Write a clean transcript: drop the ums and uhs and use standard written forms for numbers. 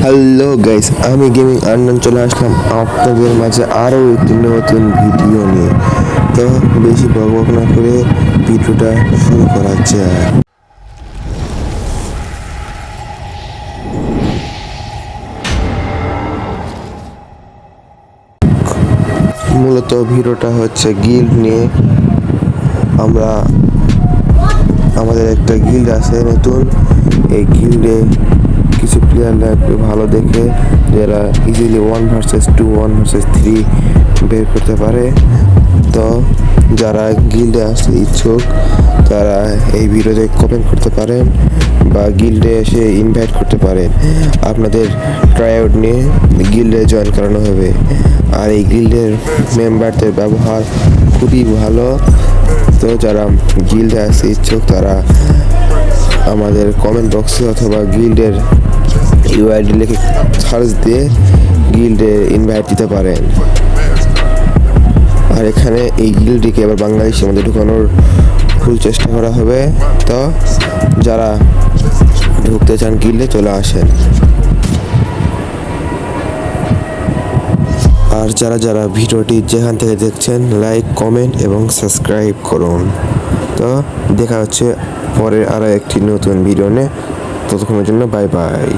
Hello guys, আমি gaming আনন্দ চলে আসলাম আপনাদের মাঝে আরও একটি নতুন ভিডিও নিয়ে। তো বেশি বকবক না করে ভিডিওটা শুরু করা যায়। মূলত ভিডিওটা হচ্ছে গিল্ড নিয়ে। আমাদের একটা গিল্ড আছে নতুন। এই গিল্ডে কিছু প্লেয়ার লাগবে ভালো দেখে, যারা ইজিলি 1 vs 2 1 vs 3 বের করতে পারে। তো যারা গিল্ডে আসতে ইচ্ছুক তারা এই ভিডিওতে কমেন্ট করতে পারেন বা গিল্ডে এসে ইনভাইট করতে পারেন। আপনাদের ট্রাইআউট নিয়ে গিল্ডে জয়েন করানো হবে। আর এই গিল্ডের মেম্বারদের ব্যবহার খুবই ভালো। তো যারা গিল্ডে আসতে ইচ্ছুক তারা আমাদের কমেন্ট বক্সে অথবা গিল্ডের ইউআইডি লিখে সার্চ দিয়ে গিল্ডে ইনভাইট দিতে পারেন। আর এখানে এই গিল্ডটিকে এবার বাংলাদেশের মধ্যে ঢুকানোর ফুল চেষ্টা করা হবে। তো যারা ঢুকতে চান গিল্ডে চলে আসেন। আর যারা যারা ভিডিওটি যেখান থেকে দেখছেন লাইক, কমেন্ট এবং সাবস্ক্রাইব করুন। তো দেখা হচ্ছে পরের আরও একটি নতুন ভিডিও নিয়ে। ততক্ষণের জন্য বাই বাই।